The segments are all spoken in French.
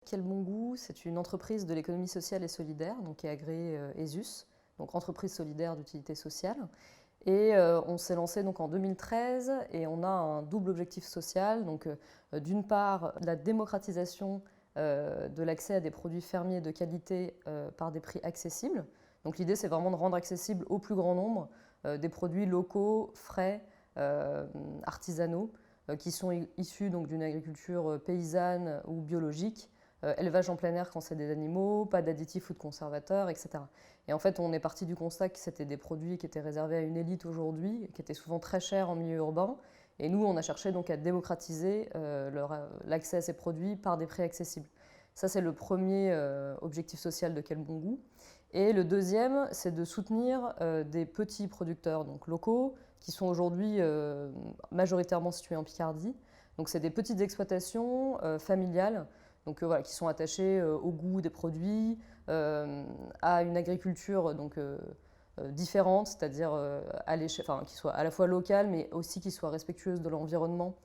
Quel bon goût, c'est une entreprise de l'économie sociale et solidaire, donc qui est agréée ESUS, donc entreprise solidaire d'utilité sociale. Et on s'est lancé donc en 2013 et on a un double objectif social. Donc d'une part, la démocratisation de l'accès à des produits fermiers de qualité par des prix accessibles. Donc l'idée, c'est vraiment de rendre accessible au plus grand nombre des produits locaux, frais, artisanaux, qui sont issus donc d'une agriculture paysanne ou biologique, élevage en plein air quand c'est des animaux, pas d'additifs ou de conservateurs, etc. Et en fait, on est parti du constat que c'était des produits qui étaient réservés à une élite aujourd'hui, qui étaient souvent très chers en milieu urbain. Et nous, on a cherché donc à démocratiser l'accès à ces produits par des prix accessibles. Ça, c'est le premier objectif social de Quel bon goût. Et le deuxième, c'est de soutenir des petits producteurs donc locaux qui sont aujourd'hui majoritairement situés en Picardie. Donc, c'est des petites exploitations familiales donc, voilà, qui sont attachées au goût des produits, à une agriculture donc, différente, c'est-à-dire qui soit à la fois locale, mais aussi qui soit respectueuse de l'environnement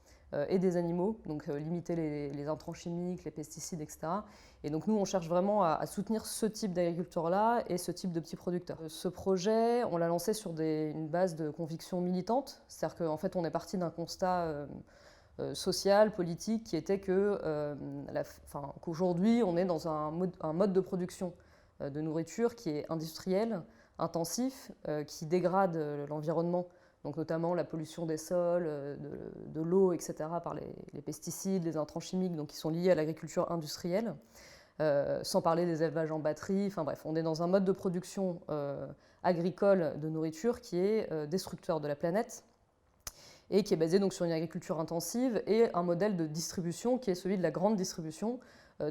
et des animaux, donc limiter les intrants chimiques, les pesticides, etc. Et donc nous, on cherche vraiment à soutenir ce type d'agriculture-là et ce type de petits producteurs. Ce projet, on l'a lancé sur une base de conviction militante, c'est-à-dire qu'en fait, on est parti d'un constat social, politique, qui était qu'aujourd'hui, on est dans un mode de production de nourriture qui est industriel, intensif, qui dégrade l'environnement, donc notamment la pollution des sols, de l'eau, etc., par les pesticides, les intrants chimiques, donc qui sont liés à l'agriculture industrielle, sans parler des élevages en batterie. Enfin bref, on est dans un mode de production agricole de nourriture qui est destructeur de la planète et qui est basé donc sur une agriculture intensive et un modèle de distribution qui est celui de la grande distribution,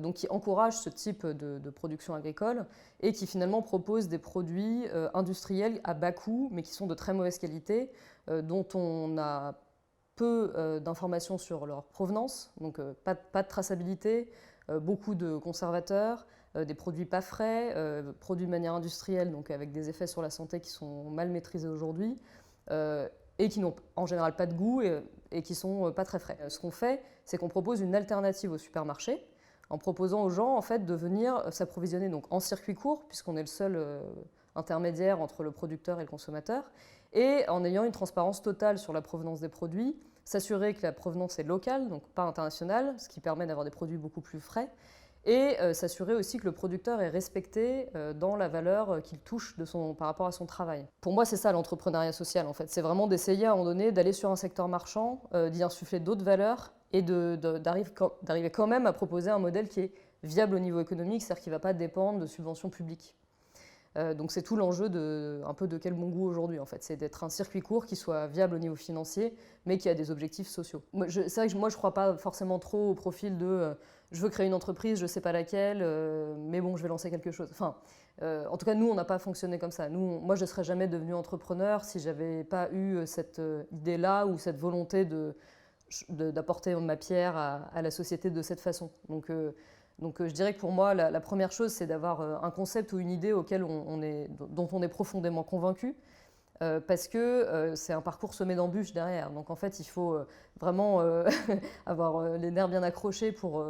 donc qui encourage ce type de production agricole et qui finalement propose des produits industriels à bas coût, mais qui sont de très mauvaise qualité, dont on a peu d'informations sur leur provenance, donc pas de traçabilité, beaucoup de conservateurs, des produits pas frais, produits de manière industrielle, donc avec des effets sur la santé qui sont mal maîtrisés aujourd'hui, et qui n'ont en général pas de goût et qui sont pas très frais. Ce qu'on fait, c'est qu'on propose une alternative au supermarché, en proposant aux gens en fait, de venir s'approvisionner donc, en circuit court, puisqu'on est le seul intermédiaire entre le producteur et le consommateur, et en ayant une transparence totale sur la provenance des produits, s'assurer que la provenance est locale, donc pas internationale, ce qui permet d'avoir des produits beaucoup plus frais, et s'assurer aussi que le producteur est respecté dans la valeur qu'il touche par rapport à son travail. Pour moi, c'est ça l'entrepreneuriat social, en fait. C'est vraiment d'essayer à un moment donné d'aller sur un secteur marchand, d'y insuffler d'autres valeurs et d'arriver quand même à proposer un modèle qui est viable au niveau économique, c'est-à-dire qui ne va pas dépendre de subventions publiques. Donc c'est tout l'enjeu un peu de Quel bon goût aujourd'hui, en fait. C'est d'être un circuit court qui soit viable au niveau financier, mais qui a des objectifs sociaux. C'est vrai que moi, je ne crois pas forcément trop au profil de je veux créer une entreprise, je ne sais pas laquelle, mais bon, je vais lancer quelque chose. Enfin, en tout cas, nous, on n'a pas fonctionné comme ça. Moi, je ne serais jamais devenue entrepreneur si je n'avais pas eu cette idée-là ou cette volonté d'apporter ma pierre à la société de cette façon. Donc, je dirais que pour moi, la première chose, c'est d'avoir un concept ou une idée dont on est profondément convaincu, parce que c'est un parcours semé d'embûches derrière. Donc en fait, il faut vraiment avoir les nerfs bien accrochés pour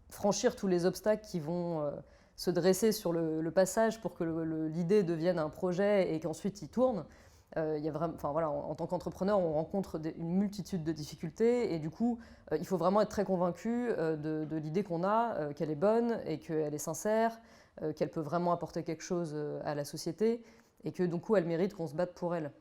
franchir tous les obstacles qui vont se dresser sur le passage pour que l'idée devienne un projet et qu'ensuite il tourne. En tant qu'entrepreneur, on rencontre une multitude de difficultés et du coup, il faut vraiment être très convaincu de l'idée qu'on a, qu'elle est bonne et qu'elle est sincère, qu'elle peut vraiment apporter quelque chose à la société et que du coup, elle mérite qu'on se batte pour elle.